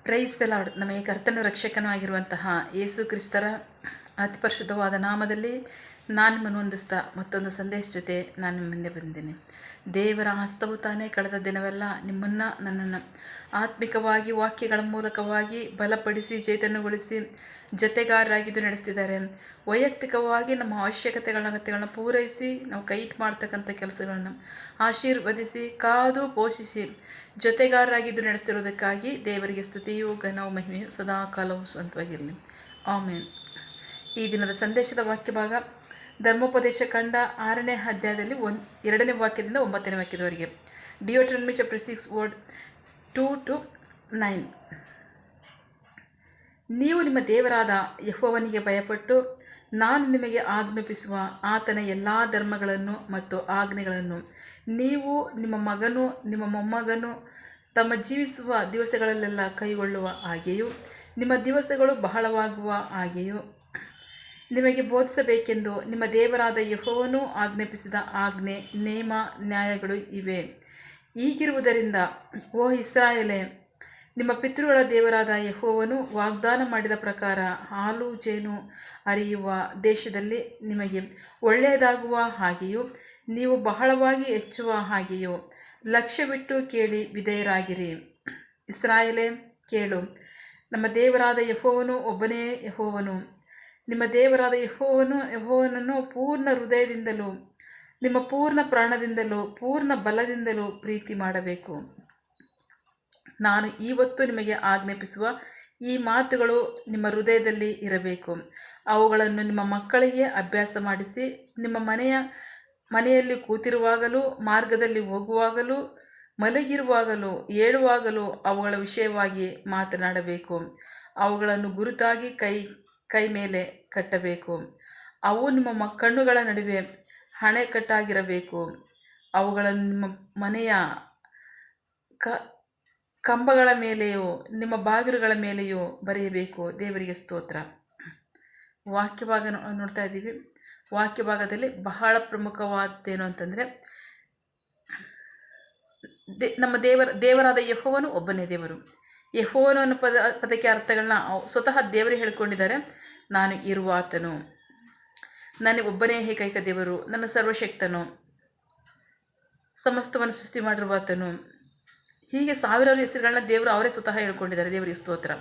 Praise the lord. ನಮಗೆ ಕರ್ತನ ರಕ್ಷಕನೂ ಆಗಿರುವಂತಹ ಯೇಸು ಕ್ರಿಸ್ತರ ಅತಿ ಪರಿಶುದ್ಧವಾದ ನಾಮದಲ್ಲಿ ನಾನು ನಿಮ್ಮನ್ನು ಹೊಂದಿಸ್ತಾ ಮತ್ತೊಂದು ಸಂದೇಶ ಜೊತೆ ನಾನು ನಿಮ್ಮ ಮುಂದೆ ಬಂದಿದ್ದೀನಿ. ದೇವರ ಹಸ್ತವು ತಾನೇ ಕಳೆದ ದಿನವೆಲ್ಲ ನಿಮ್ಮನ್ನು ನನ್ನನ್ನು ಆತ್ಮಿಕವಾಗಿ ವಾಕ್ಯಗಳ ಮೂಲಕವಾಗಿ ಬಲಪಡಿಸಿ ಚೈತನ್ಯಗೊಳಿಸಿ ಜೊತೆಗಾರರಾಗಿದ್ದು ನಡೆಸ್ತಿದ್ದಾರೆ. ವೈಯಕ್ತಿಕವಾಗಿ ನಮ್ಮ ಅಗತ್ಯಗಳನ್ನ ಪೂರೈಸಿ ನಾವು ಕೈಟ್ ಮಾಡ್ತಕ್ಕಂಥ ಕೆಲಸಗಳನ್ನು ಆಶೀರ್ವದಿಸಿ ಕಾದು ಪೋಷಿಸಿ ಜೊತೆಗಾರರಾಗಿದ್ದು ನಡೆಸ್ತಿರೋದಕ್ಕಾಗಿ ದೇವರಿಗೆ ಸ್ತುತಿಯು ಘನವು ಮಹಿಮೆಯು ಸದಾ ಕಾಲವು ಸ್ವಂತವಾಗಿರಲಿ. ಆಮೇನ್. ಈ ದಿನದ ಸಂದೇಶದ ವಾಕ್ಯ ಭಾಗ ಧರ್ಮೋಪದೇಶ ಕಂಡ 6ನೇ ಅಧ್ಯಾಯದಲ್ಲಿ 2ನೇ ವಾಕ್ಯದಿಂದ 9ನೇ ವಾಕ್ಯದವರೆಗೆ. ಡಿಯೋಟ್ರನಮಿ ಚಾಪ್ಟರ್ 6 ವರ್ಡ್ 2-9. ನೀವು ನಿಮ್ಮ ದೇವರಾದ ಯೆಹೋವನಿಗೆ ಭಯಪಟ್ಟು ನಾನು ನಿಮಗೆ ಆಜ್ಞಾಪಿಸುವ ಆತನ ಎಲ್ಲ ಧರ್ಮಗಳನ್ನು ಮತ್ತು ಆಜ್ಞೆಗಳನ್ನು ನೀವು ನಿಮ್ಮ ಮಗನು ನಿಮ್ಮ ಮೊಮ್ಮಗನು ತಮ್ಮ ಜೀವಿಸುವ ದಿವಸಗಳಲ್ಲೆಲ್ಲ ಕೈಗೊಳ್ಳುವ ಹಾಗೆಯೂ ನಿಮ್ಮ ದಿವಸಗಳು ಬಹಳವಾಗುವ ಹಾಗೆಯೂ ನಿಮಗೆ ಬೋಧಿಸಬೇಕೆಂದು ನಿಮ್ಮ ದೇವರಾದ ಯೆಹೋವನು ಆಜ್ಞಾಪಿಸಿದ ಆಜ್ಞೆ ನೇಮ ನ್ಯಾಯಗಳು ಇವೆ. ಹೀಗಿರುವುದರಿಂದ ಓ ಇಸ್ರಾಯೇಲೇ, ನಿಮ್ಮ ಪಿತೃಗಳ ದೇವರಾದ ಯೆಹೋವನು ವಾಗ್ದಾನ ಮಾಡಿದ ಪ್ರಕಾರ ಹಾಲು ಜೇನು ಹರಿಯುವ ದೇಶದಲ್ಲಿ ನಿಮಗೆ ಒಳ್ಳೆಯದಾಗುವ ಹಾಗೆಯೂ ನೀವು ಬಹಳವಾಗಿ ಹೆಚ್ಚುವ ಹಾಗೆಯೂ ಲಕ್ಷ್ಯವಿಟ್ಟು ಕೇಳಿ ವಿಧೇಯರಾಗಿರಿ. ಇಸ್ರಾಯೇಲೇ, ಕೇಳು, ನಮ್ಮ ದೇವರಾದ ಯೆಹೋವನು ಒಬ್ಬನೇ ಯೆಹೋವನು. ನಿಮ್ಮ ದೇವರಾದ ಯೆಹೋವನನ್ನು ಪೂರ್ಣ ಹೃದಯದಿಂದಲೂ ನಿಮ್ಮ ಪೂರ್ಣ ಪ್ರಾಣದಿಂದಲೂ ಪೂರ್ಣ ಬಲದಿಂದಲೂ ಪ್ರೀತಿ ಮಾಡಬೇಕು. ನಾನು ಇವತ್ತು ನಿಮಗೆ ಆಜ್ಞಾಪಿಸುವ ಈ ಮಾತುಗಳು ನಿಮ್ಮ ಹೃದಯದಲ್ಲಿ ಇರಬೇಕು. ಅವುಗಳನ್ನು ನಿಮ್ಮ ಮಕ್ಕಳಿಗೆ ಅಭ್ಯಾಸ ಮಾಡಿಸಿ ನಿಮ್ಮ ಮನೆಯಲ್ಲಿ ಕೂತಿರುವಾಗಲೂ ಮಾರ್ಗದಲ್ಲಿ ಹೋಗುವಾಗಲೂ ಮಲಗಿರುವಾಗಲೂ ಏಳುವಾಗಲೂ ಅವುಗಳ ವಿಷಯವಾಗಿ ಮಾತನಾಡಬೇಕು. ಅವುಗಳನ್ನು ಗುರುತಾಗಿ ಕೈ ಮೇಲೆ ಕಟ್ಟಬೇಕು. ಅವು ನಿಮ್ಮ ಕಣ್ಣುಗಳ ನಡುವೆ ಅಣೆಕಟ್ಟಾಗಿರಬೇಕು. ಅವುಗಳನ್ನು ನಿಮ್ಮ ಮನೆಯ ಕಂಬಗಳ ಮೇಲೆಯೂ ನಿಮ್ಮ ಬಾಗಿಲುಗಳ ಮೇಲೆಯೂ ಬರೆಯಬೇಕು. ದೇವರಿಗೆ ಸ್ತೋತ್ರ. ವಾಕ್ಯಭಾಗ ನೋಡ್ತಾ ಇದ್ದೀವಿ. ವಾಕ್ಯಭಾಗದಲ್ಲಿ ಬಹಳ ಪ್ರಮುಖವಾದ್ದೇನು ಅಂತಂದರೆ, ನಮ್ಮ ದೇವರಾದ ಯೆಹೋವನು ಒಬ್ಬನೇ ದೇವರು. ಯೆಹೋವನು ಅನ್ನೋ ಪದಕ್ಕೆ ಅರ್ಥಗಳನ್ನ ಸ್ವತಃ ದೇವರೇ ಹೇಳ್ಕೊಂಡಿದ್ದಾರೆ. ನಾನು ಇರುವಾತನು, ನನಗೆ ಒಬ್ಬನೇ ಏಕೈಕ ದೇವರು, ನನ್ನ ಸರ್ವಶಕ್ತನು, ಸಮಸ್ತವನ್ನು ಸೃಷ್ಟಿ ಮಾಡಿರುವಾತನು. ಹೀಗೆ ಸಾವಿರಾರು ಹೆಸರುಗಳನ್ನ ದೇವರು ಅವರೇ ಸ್ವತಃ ಹೇಳ್ಕೊಂಡಿದ್ದಾರೆ. ದೇವರಿಗೆ ಸ್ತೋತ್ರ.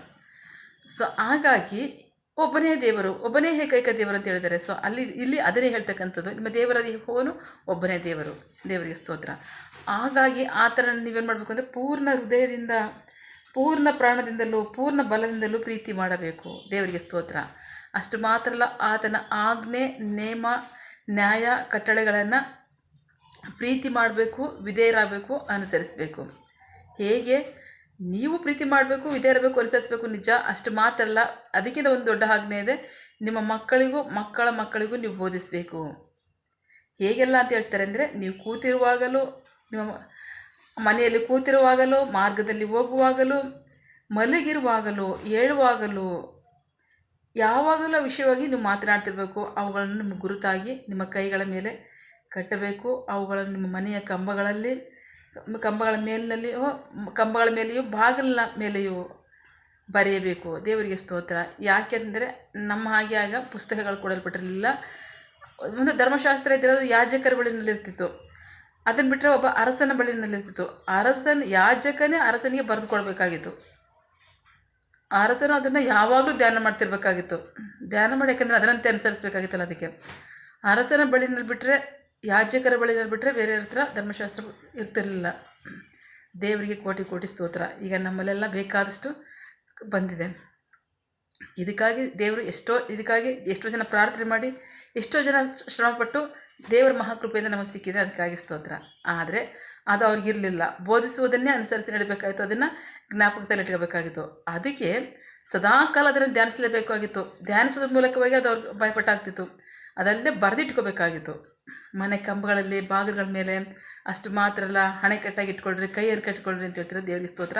ಸೊ ಹಾಗಾಗಿ ಒಬ್ಬನೇ ದೇವರು, ಒಬ್ಬನೇ ಏಕೈಕ ದೇವರು ಅಂತ ಹೇಳಿದ್ದಾರೆ. ಸೊ ಇಲ್ಲಿ ಅದನ್ನೇ ಹೇಳ್ತಕ್ಕಂಥದ್ದು. ನಿಮ್ಮ ದೇವರಾದ ಯೆಹೋವನು ಒಬ್ಬನೇ ದೇವರು. ದೇವರಿಗೆ ಸ್ತೋತ್ರ. ಹಾಗಾಗಿ ಆತನ ನೀವೇನು ಮಾಡಬೇಕು ಅಂದರೆ ಪೂರ್ಣ ಹೃದಯದಿಂದ ಪೂರ್ಣ ಪ್ರಾಣದಿಂದಲೂ ಪೂರ್ಣ ಬಲದಿಂದಲೂ ಪ್ರೀತಿ ಮಾಡಬೇಕು. ದೇವರಿಗೆ ಸ್ತೋತ್ರ. ಅಷ್ಟು ಮಾತ್ರ ಅಲ್ಲ, ಆತನ ಆಜ್ಞೆ ನೇಮ ನ್ಯಾಯ ಕಟ್ಟಳೆಗಳನ್ನು ಪ್ರೀತಿ ಮಾಡಬೇಕು, ವಿಧೇಯರಾಗಬೇಕು, ಅನುಸರಿಸಬೇಕು. ಹೇಗೆ ನೀವು ಪ್ರೀತಿ ಮಾಡಬೇಕು, ವಿಧೇಯರಬೇಕು, ಅನುಸರಿಸಬೇಕು, ನಿಜ. ಅಷ್ಟು ಮಾತ್ರ ಅಲ್ಲ, ಅದಕ್ಕಿಂತ ಒಂದು ದೊಡ್ಡ ಆಜ್ಞೆ ಇದೆ. ನಿಮ್ಮ ಮಕ್ಕಳಿಗೂ ಮಕ್ಕಳ ಮಕ್ಕಳಿಗೂ ನೀವು ಬೋಧಿಸಬೇಕು. ಹೇಗೆಲ್ಲ ಅಂತ ಹೇಳ್ತಾರೆ ಅಂದರೆ, ನೀವು ಕೂತಿರುವಾಗಲೂ, ನಿಮ್ಮ ಮನೆಯಲ್ಲಿ ಕೂತಿರುವಾಗಲೂ ಮಾರ್ಗದಲ್ಲಿ ಹೋಗುವಾಗಲೂ ಮಲಗಿರುವಾಗಲೂ ಏಳುವಾಗಲೂ ಯಾವಾಗಲೂ ವಿಷಯವಾಗಿ ನೀವು ಮಾತನಾಡ್ತಿರ್ಬೇಕು. ಅವುಗಳನ್ನು ನಿಮ್ಮ ಗುರುತಾಗಿ ನಿಮ್ಮ ಕೈಗಳ ಮೇಲೆ ಕಟ್ಟಬೇಕು. ಅವುಗಳನ್ನು ನಿಮ್ಮ ಮನೆಯ ಕಂಬಗಳ ಮೇಲೆಯೂ ಬಾಗಿಲಿನ ಮೇಲೆಯೂ ಬರೆಯಬೇಕು. ದೇವರಿಗೆ ಸ್ತೋತ್ರ. ಯಾಕೆಂದರೆ ನಮ್ಮ ಹಾಗೆ ಆಗ ಪುಸ್ತಕಗಳು ಕೊಡಲ್ಪಟ್ಟಿರಲಿಲ್ಲ. ಒಂದು ಧರ್ಮಶಾಸ್ತ್ರ ಇದ್ದಿರೋದು ಯಾಜಕರ ಬಳಿನಲ್ಲಿರ್ತಿತ್ತು. ಅದನ್ನು ಬಿಟ್ಟರೆ ಒಬ್ಬ ಅರಸನ ಬಳಿನಲ್ಲಿರ್ತಿತ್ತು. ಯಾಜಕನೇ ಅರಸನಿಗೆ ಬರೆದು ಕೊಡಬೇಕಾಗಿತ್ತು. ಅರಸನು ಅದನ್ನು ಯಾವಾಗಲೂ ಧ್ಯಾನ ಮಾಡ್ತಿರ್ಬೇಕಾಗಿತ್ತು. ಧ್ಯಾನ ಮಾಡಿ, ಯಾಕೆಂದರೆ ಅದರಂತೆ ಅನುಸರಿಸಬೇಕಾಗಿತ್ತಲ್ಲ. ಅದಕ್ಕೆ ಅರಸನ ಬಳಿನಲ್ಲಿ ಬಿಟ್ಟರೆ, ಯಾಜಕರ ಬಳಿನಲ್ಲಿ ಬಿಟ್ಟರೆ ಬೇರೆ ಹತ್ರ ಧರ್ಮಶಾಸ್ತ್ರ ಇರ್ತಿರಲಿಲ್ಲ. ದೇವರಿಗೆ ಕೋಟಿ ಕೋಟಿ ಸ್ತೋತ್ರ. ಈಗ ನಮ್ಮಲ್ಲೆಲ್ಲ ಬೇಕಾದಷ್ಟು ಬಂದಿದೆ. ಇದಕ್ಕಾಗಿ ದೇವರು ಎಷ್ಟೋ ಜನ ಪ್ರಾರ್ಥನೆ ಮಾಡಿ, ಎಷ್ಟೋ ಜನ ಶ್ರಮಪಟ್ಟು ದೇವರ ಮಹಾಕೃಪೆಯಿಂದ ನಮಗೆ ಸಿಕ್ಕಿದೆ. ಅದಕ್ಕಾಗಿ ಸ್ತೋತ್ರ. ಆದರೆ ಅದು ಅವ್ರಿಗಿರಲಿಲ್ಲ. ಬೋಧಿಸುವುದನ್ನೇ ಅನುಸರಿಸಿ ನಡೀಬೇಕಾಗಿತ್ತು. ಅದನ್ನು ಜ್ಞಾಪಕದಲ್ಲಿ ಇಟ್ಕೋಬೇಕಾಗಿತ್ತು. ಅದಕ್ಕೆ ಸದಾಕಾಲ ಅದನ್ನು ಧ್ಯಾನಿಸಲೇಬೇಕಾಗಿತ್ತು. ಧ್ಯಾನಿಸೋದ್ರ ಮೂಲಕವಾಗಿ ಅದು ಅವ್ರಿಗೆ ಭಯಪಟ್ಟಾಗ್ತಿತ್ತು. ಅದಲ್ಲದೆ ಬರೆದಿಟ್ಕೋಬೇಕಾಗಿತ್ತು ಮನೆ ಕಂಬಗಳಲ್ಲಿ, ಬಾಗಿಲುಗಳ ಮೇಲೆ. ಅಷ್ಟು ಮಾತ್ರ ಅಲ್ಲ, ಅಣೆಕಟ್ಟಾಗಿ ಇಟ್ಕೊಳ್ರಿ, ಕೈಯಲ್ಲಿ ಕಟ್ಕೊಳ್ರಿ ಅಂತ ಹೇಳ್ತಾರೆ. ದೇವರಿಗೆ ಸ್ತೋತ್ರ.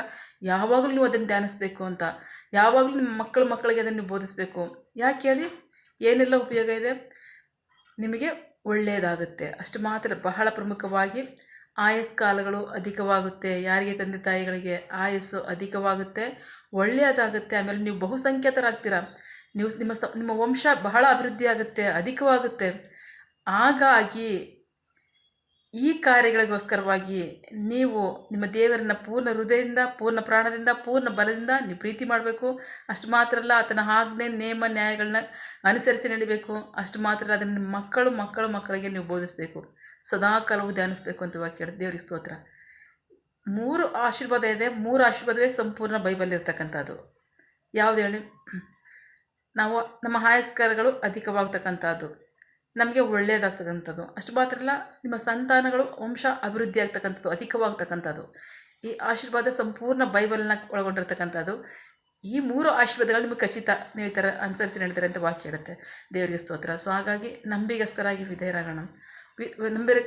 ಯಾವಾಗಲೂ ನೀವು ಅದನ್ನು ಧ್ಯಾನಿಸಬೇಕು ಅಂತ, ಯಾವಾಗಲೂ ನಿಮ್ಮ ಮಕ್ಕಳಿಗೆ ಅದನ್ನು ನೀವು ಬೋಧಿಸಬೇಕು. ಯಾಕೆ ಹೇಳಿ? ಏನೆಲ್ಲ ಉಪಯೋಗ ಇದೆ? ನಿಮಗೆ ಒಳ್ಳೆಯದಾಗುತ್ತೆ. ಅಷ್ಟು ಮಾತ್ರ. ಬಹಳ ಪ್ರಮುಖವಾಗಿ ಆಯಸ್ ಕಾಲಗಳು ಅಧಿಕವಾಗುತ್ತೆ. ಯಾರಿಗೆ ತಂದೆ ತಾಯಿಗಳಿಗೆ ಆಯಸ್ಸು ಅಧಿಕವಾಗುತ್ತೆ, ಒಳ್ಳೆಯದಾಗುತ್ತೆ. ಆಮೇಲೆ ನೀವು ಬಹುಸಂಖ್ಯಾತರಾಗ್ತೀರ. ನೀವು ನಿಮ್ಮ ವಂಶ ಬಹಳ ಅಭಿವೃದ್ಧಿ ಆಗುತ್ತೆ, ಅಧಿಕವಾಗುತ್ತೆ. ಹಾಗಾಗಿ ಈ ಕಾರ್ಯಗಳಿಗೋಸ್ಕರವಾಗಿ ನೀವು ನಿಮ್ಮ ದೇವರನ್ನ ಪೂರ್ಣ ಹೃದಯದಿಂದ, ಪೂರ್ಣ ಪ್ರಾಣದಿಂದ, ಪೂರ್ಣ ಬಲದಿಂದ ನೀವು ಪ್ರೀತಿ ಮಾಡಬೇಕು. ಅಷ್ಟು ಮಾತ್ರ ಅಲ್ಲ, ಆತನ ಆಜ್ಞೆ, ನೇಮ, ನ್ಯಾಯಗಳನ್ನ ಅನುಸರಿಸಿ ನಡಿಬೇಕು. ಅಷ್ಟು ಮಾತ್ರ ಅಲ್ಲ, ಅದನ್ನು ನಿಮ್ಮ ಮಕ್ಕಳಿಗೆ ನೀವು ಬೋಧಿಸಬೇಕು. ಸದಾಕಾಲವೂ ಧ್ಯಾನಿಸಬೇಕು ಅಂತ ವಾಕ್ಯ ದೇವರಿಗೆ ಸ್ತೋತ್ರ. 3 ಆಶೀರ್ವಾದ ಇದೆ. 3 ಆಶೀರ್ವಾದವೇ ಸಂಪೂರ್ಣ ಬೈಬಲ್ ಇರ್ತಕ್ಕಂಥದ್ದು. ಯಾವುದು ಹೇಳಿ? ನಾವು ನಮ್ಮ ಆಯಸ್ಕಾರಗಳು ಅಧಿಕವಾಗ್ತಕ್ಕಂಥದ್ದು, ನಮಗೆ ಒಳ್ಳೆಯದಾಗ್ತಕ್ಕಂಥದ್ದು. ಅಷ್ಟು ಮಾತ್ರ ಅಲ್ಲ, ನಿಮ್ಮ ಸಂತಾನಗಳು ವಂಶ ಅಭಿವೃದ್ಧಿ ಆಗ್ತಕ್ಕಂಥದ್ದು, ಅಧಿಕವಾಗ್ತಕ್ಕಂಥದ್ದು. ಈ ಆಶೀರ್ವಾದ ಸಂಪೂರ್ಣ ಬೈಬಲ್ನ ಒಳಗೊಂಡಿರ್ತಕ್ಕಂಥದ್ದು. ಈ 3 ಆಶೀರ್ವಾದಗಳು ನಿಮಗೆ ಖಚಿತ, ನೀವು ಈ ಥರ ಅನುಸರಿಸಿ ನಡೆದರೆ ಅಂತ ವಾಕ್ಯ ಹೇಳುತ್ತೆ. ದೇವರಿಗೆ ಸ್ತೋತ್ರ. ಸೊ ಹಾಗಾಗಿ ನಂಬಿಗಸ್ತರಾಗಿ ವಿಧೇಯರಾಗೋಣ.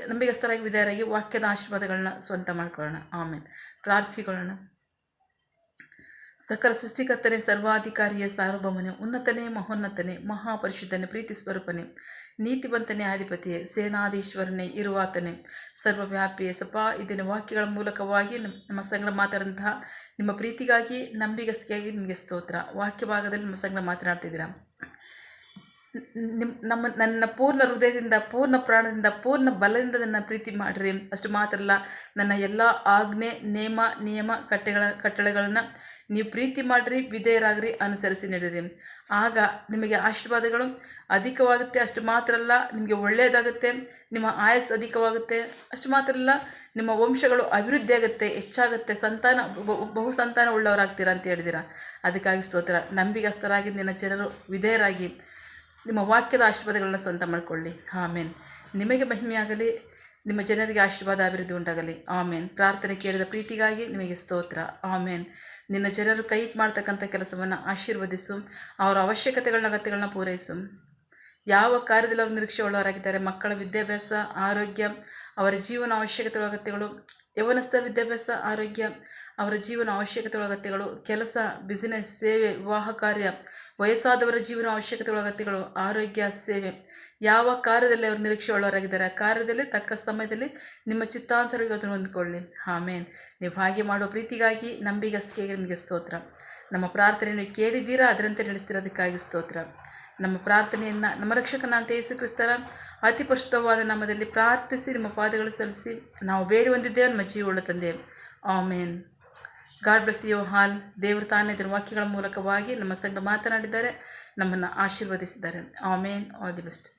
ನಂಬಿಗಸ್ತರಾಗಿ ವಿಧೇಯರಾಗಿ ವಾಕ್ಯದ ಆಶೀರ್ವಾದಗಳನ್ನ ಸ್ವಂತ ಮಾಡ್ಕೊಳ್ಳೋಣ. ಆಮೇಲೆ ಪ್ರಾರ್ಥಿಸಿಕೊಳ್ಳೋಣ. ಸಕಲ ಸೃಷ್ಟಿಕರ್ತನೆ, ಸರ್ವಾಧಿಕಾರಿಯೇ, ಸಾರ್ವಭೌಮನೆ, ಉನ್ನತನೇ, ಮಹೋನ್ನತನೇ, ಮಹಾಪರಿಶುದ್ಧನೇ, ಪ್ರೀತಿ ಸ್ವರೂಪನೇ, ನೀತಿವಂತನೇ, ಅಧಿಪತಿಯೇ, ಸೇನಾಧೀಶ್ವರನೇ, ಇರುವಾತನೇ, ಸರ್ವವ್ಯಾಪಿಯೇ. ಸಪಾ ಇದನ್ನು ವಾಕ್ಯಗಳ ಮೂಲಕವಾಗಿ ನಮ್ಮ ಸಂಗಡ ಮಾತಾಡಿದಂತಹ ನಿಮ್ಮ ಪ್ರೀತಿಗಾಗಿ, ನಂಬಿಗಸ್ತಿಯಾಗಿ ನಿಮಗೆ ಸ್ತೋತ್ರ. ವಾಕ್ಯ ಭಾಗದಲ್ಲಿ ನಿಮ್ಮ ಸಂಗಡ ಮಾತನಾಡ್ತಿದ್ದೀರಾ. ನನ್ನ ಪೂರ್ಣ ಹೃದಯದಿಂದ, ಪೂರ್ಣ ಪ್ರಾಣದಿಂದ, ಪೂರ್ಣ ಬಲದಿಂದ ನನ್ನ ಪ್ರೀತಿ ಮಾಡಿರಿ. ಅಷ್ಟು ಮಾತ್ರ ಅಲ್ಲ, ನನ್ನ ಎಲ್ಲ ಆಜ್ಞೆ, ನೇಮ, ನಿಯಮ, ಕಟ್ಟಳೆಗಳನ್ನು ನೀವು ಪ್ರೀತಿ ಮಾಡಿರಿ, ವಿಧೇಯರಾಗ್ರಿ, ಅನುಸರಿಸಿ ನಡೀರಿ. ಆಗ ನಿಮಗೆ ಆಶೀರ್ವಾದಗಳು ಅಧಿಕವಾಗುತ್ತೆ. ಅಷ್ಟು ಮಾತ್ರ ಅಲ್ಲ, ನಿಮಗೆ ಒಳ್ಳೆಯದಾಗುತ್ತೆ, ನಿಮ್ಮ ಆಯಸ್ಸು ಅಧಿಕವಾಗುತ್ತೆ. ಅಷ್ಟು ಮಾತ್ರ ಅಲ್ಲ, ನಿಮ್ಮ ವಂಶಗಳು ಅಭಿವೃದ್ಧಿ ಆಗುತ್ತೆ, ಹೆಚ್ಚಾಗುತ್ತೆ, ಬಹು ಸಂತಾನ ಉಳ್ಳವರಾಗ್ತೀರಾ ಅಂತ ಹೇಳಿದ್ದೀರಾ. ಅದಕ್ಕಾಗಿ ಸ್ತೋತ್ರ. ನಂಬಿಗಸ್ತರಾಗಿ ನಿನ್ನ ಜನರು ವಿಧೇಯರಾಗಿ ನಿಮ್ಮ ವಾಕ್ಯದ ಆಶೀರ್ವಾದಗಳನ್ನ ಸ್ವಂತ ಮಾಡಿಕೊಳ್ಳಿ. ಆಮೇನ್. ನಿಮಗೆ ಮಹಿಮೆಯಾಗಲಿ, ನಿಮ್ಮ ಜನರಿಗೆ ಆಶೀರ್ವಾದ, ಅಭಿವೃದ್ಧಿ ಉಂಟಾಗಲಿ. ಆಮೇನ್. ಪ್ರಾರ್ಥನೆ ಕೇಳಿದ ಪ್ರೀತಿಗಾಗಿ ನಿಮಗೆ ಸ್ತೋತ್ರ. ಆಮೇನ್. ನಿನ್ನ ಜನರು ಕೈ ಮಾಡ್ತಕ್ಕಂಥ ಕೆಲಸವನ್ನು ಆಶೀರ್ವದಿಸು. ಅವರ ಅಗತ್ಯಗಳನ್ನ ಪೂರೈಸು. ಯಾವ ಕಾರ್ಯದಲ್ಲಿ ಅವರು ನಿರೀಕ್ಷೆ ಉಳ್ಳವರಾಗಿದ್ದಾರೆ, ಮಕ್ಕಳ ವಿದ್ಯಾಭ್ಯಾಸ, ಆರೋಗ್ಯ, ಅವರ ಜೀವನ ಅಗತ್ಯಗಳು, ಯವನಸ್ಥರ ವಿದ್ಯಾಭ್ಯಾಸ, ಆರೋಗ್ಯ, ಅವರ ಜೀವನ ಅಗತ್ಯಗಳು, ಕೆಲಸ, ಬಿಸಿನೆಸ್, ಸೇವೆ, ವಿವಾಹ ಕಾರ್ಯ, ವಯಸ್ಸಾದವರ ಜೀವನ ಅಗತ್ಯಗಳು, ಆರೋಗ್ಯ, ಸೇವೆ, ಯಾವ ಕಾರ್ಯದಲ್ಲಿ ಅವರು ನಿರೀಕ್ಷೆ ಉಳ್ಳವರಾಗಿದ್ದಾರೆ ಆ ಕಾರ್ಯದಲ್ಲಿ ತಕ್ಕ ಸಮಯದಲ್ಲಿ ನಿಮ್ಮ ಚಿತ್ತಾನುಸಾರವಾಗಿ ಹೊಂದಿಕೊಳ್ಳಿ. ಆಮೇನ್. ನೀವು ಹಾಗೆ ಮಾಡುವ ಪ್ರೀತಿಗಾಗಿ, ನಂಬಿಗಸ್ತಿಗೆ ನಿಮಗೆ ಸ್ತೋತ್ರ. ನಮ್ಮ ಪ್ರಾರ್ಥನೆಯನ್ನು ಕೇಳಿದ್ದೀರಾ, ಅದರಂತೆ ನಡೆಸ್ತಿರೋದಕ್ಕಾಗಿ ಸ್ತೋತ್ರ. ನಮ್ಮ ಪ್ರಾರ್ಥನೆಯನ್ನು ನಮ್ಮ ರಕ್ಷಕನಾದ ಯೇಸು ಕ್ರಿಸ್ತರ ಅತಿ ಪರಿಶುದ್ಧವಾದ ನಾಮದಲ್ಲಿ ಪ್ರಾರ್ಥಿಸಿ ನಿಮ್ಮ ಪಾದಗಳು ಸಲ್ಲಿಸಿ ನಾವು ಬೇಡಿ ಹೊಂದಿದ್ದೇವೆ, ನಮ್ಮ ಜೀವವುಳ್ಳ ತಂದೆ. Amen. God bless you all. ದೇವರು ತಾನೇ ಇದರ ವಾಕ್ಯಗಳ ಮೂಲಕವಾಗಿ ನಮ್ಮ ಸಂಗಡ ಮಾತನಾಡಿದ್ದಾರೆ, ನಮ್ಮನ್ನು ಆಶೀರ್ವದಿಸಿದ್ದಾರೆ. ಆಮೇನ್. All the best.